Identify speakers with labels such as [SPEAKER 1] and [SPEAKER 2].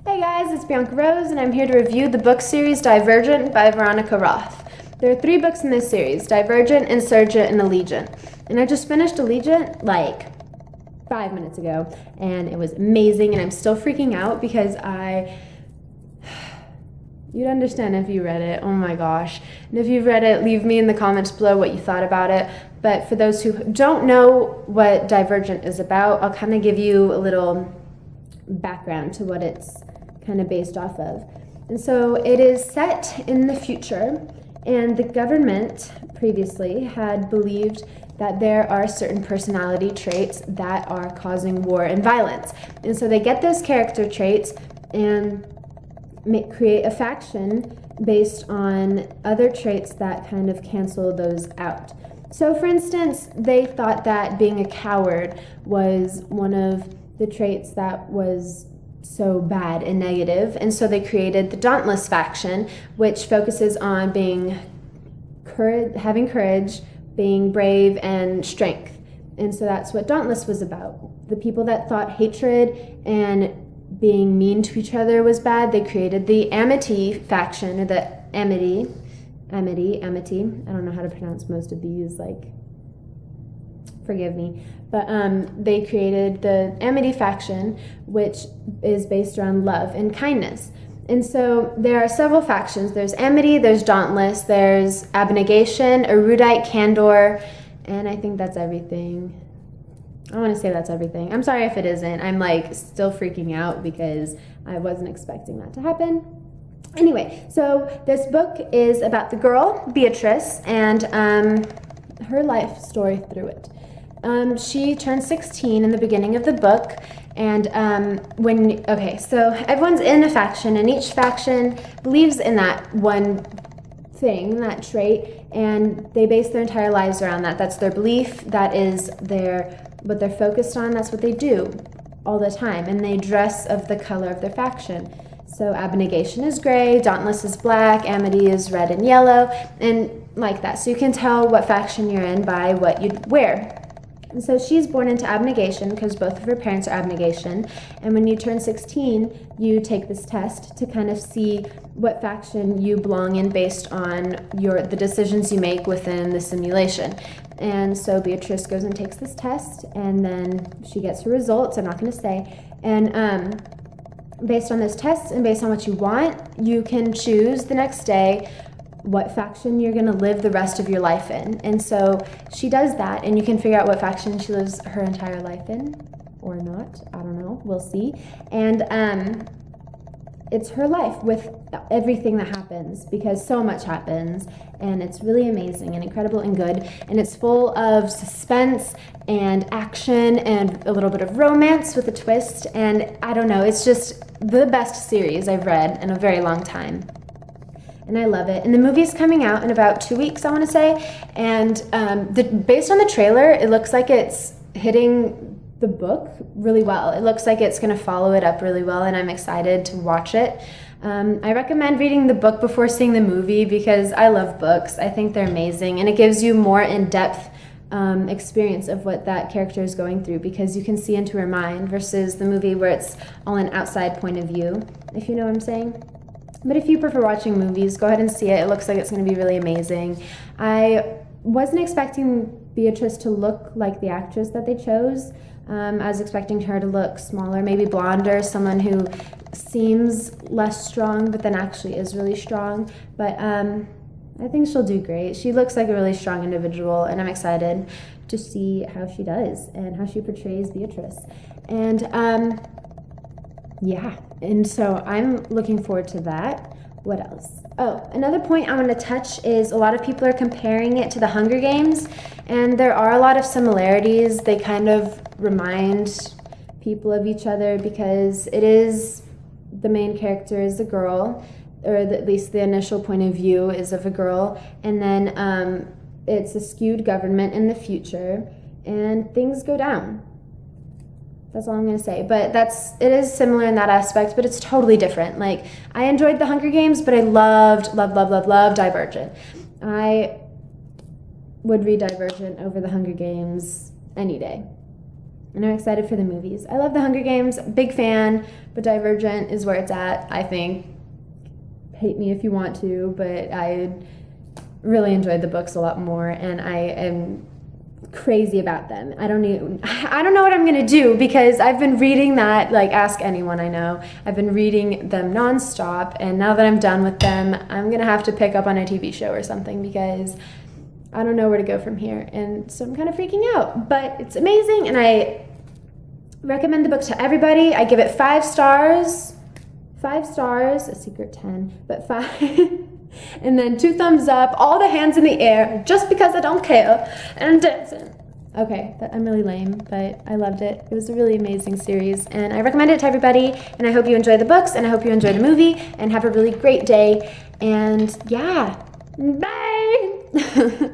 [SPEAKER 1] Hey guys, it's BiancaRose, and I'm here to review the book series Divergent by Veronica Roth. There are 3 books in this series, Divergent, Insurgent, and Allegiant. And I just finished Allegiant like 5 minutes ago, and it was amazing, and I'm still freaking out because you'd understand if you read it, oh my gosh. And if you've read it, leave me in the comments below what you thought about it. But for those who don't know what Divergent is about, I'll kind of give you a little background to what it's kind of based off of. And so it is set in the future, and the government previously had believed that there are certain personality traits that are causing war and violence. And so they get those character traits and create a faction based on other traits that kind of cancel those out. So for instance, they thought that being a coward was one of the traits that was so bad and negative, and so they created the Dauntless faction, which focuses on having courage, being brave, and strength. And so that's what Dauntless was about. The people that thought hatred and being mean to each other was bad, they created the Amity faction, or the Amity. I don't know how to pronounce most of these, forgive me. But they created the Amity faction, which is based around love and kindness. And so there are several factions. There's Amity, there's Dauntless, there's Abnegation, Erudite, Candor, and I think that's everything. I want to say that's everything. I'm sorry if it isn't. I'm still freaking out because I wasn't expecting that to happen. Anyway, so this book is about the girl, Beatrice, and her life story through it. She turned 16 in the beginning of the book, and so everyone's in a faction, and each faction believes in that one thing, that trait, and they base their entire lives around that. That's their belief, that is what they're focused on, that's what they do all the time, and they dress of the color of their faction. So Abnegation is gray, Dauntless is black, Amity is red and yellow, and like that. So you can tell what faction you're in by what you wear. And so she's born into Abnegation because both of her parents are Abnegation. And when you turn 16, you take this test to kind of see what faction you belong in based on the decisions you make within the simulation. And so Beatrice goes and takes this test, and then she gets her results. I'm not going to say. And based on those tests and based on what you want, you can choose the next day what faction you're going to live the rest of your life in. And so she does that, and you can figure out what faction she lives her entire life in, or not. I don't know. We'll see. And it's her life with everything that happens, because so much happens, and it's really amazing and incredible and good, and it's full of suspense and action and a little bit of romance with a twist, and I don't know, it's just the best series I've read in a very long time. And I love it. And the movie's coming out in about 2 weeks, I want to say. And based on the trailer, it looks like it's hitting the book really well. It looks like it's going to follow it up really well, and I'm excited to watch it. I recommend reading the book before seeing the movie because I love books. I think they're amazing, and it gives you more in-depth experience of what that character is going through, because you can see into her mind versus the movie where it's all an outside point of view, if you know what I'm saying. But if you prefer watching movies, go ahead and see it. It looks like it's going to be really amazing. I wasn't expecting Beatrice to look like the actress that they chose. I was expecting her to look smaller, maybe blonder, someone who seems less strong but then actually is really strong. But I think she'll do great. She looks like a really strong individual, and I'm excited to see how she does and how she portrays Beatrice. And and so I'm looking forward to that. What else? Oh, another point I want to touch is a lot of people are comparing it to the Hunger Games, and there are a lot of similarities. They kind of remind people of each other because the main character is a girl, or at least the initial point of view is of a girl, and then it's a skewed government in the future, and things go down. That's all I'm going to say. But it is similar in that aspect, but it's totally different. I enjoyed the Hunger Games, but I loved Divergent. I would read Divergent over the Hunger Games any day. And I'm excited for the movies. I love the Hunger Games, big fan, but Divergent is where it's at, I think. Hate me if you want to, but I really enjoyed the books a lot more, and I am crazy about them. I don't know what I'm gonna do, because I've been reading that, like, ask anyone I know. I've been reading them nonstop, and now that I'm done with them, I'm gonna have to pick up on a TV show or something, because I don't know where to go from here, and so I'm kind of freaking out. But it's amazing, and I recommend the book to everybody. I give it 5 stars. 5 stars, a secret 10, but 5. And then 2 thumbs up, all the hands in the air, just because I don't care, and I'm dancing. Okay, I'm really lame, but I loved it. It was a really amazing series, and I recommend it to everybody, and I hope you enjoy the books, and I hope you enjoy the movie, and have a really great day, and yeah, bye!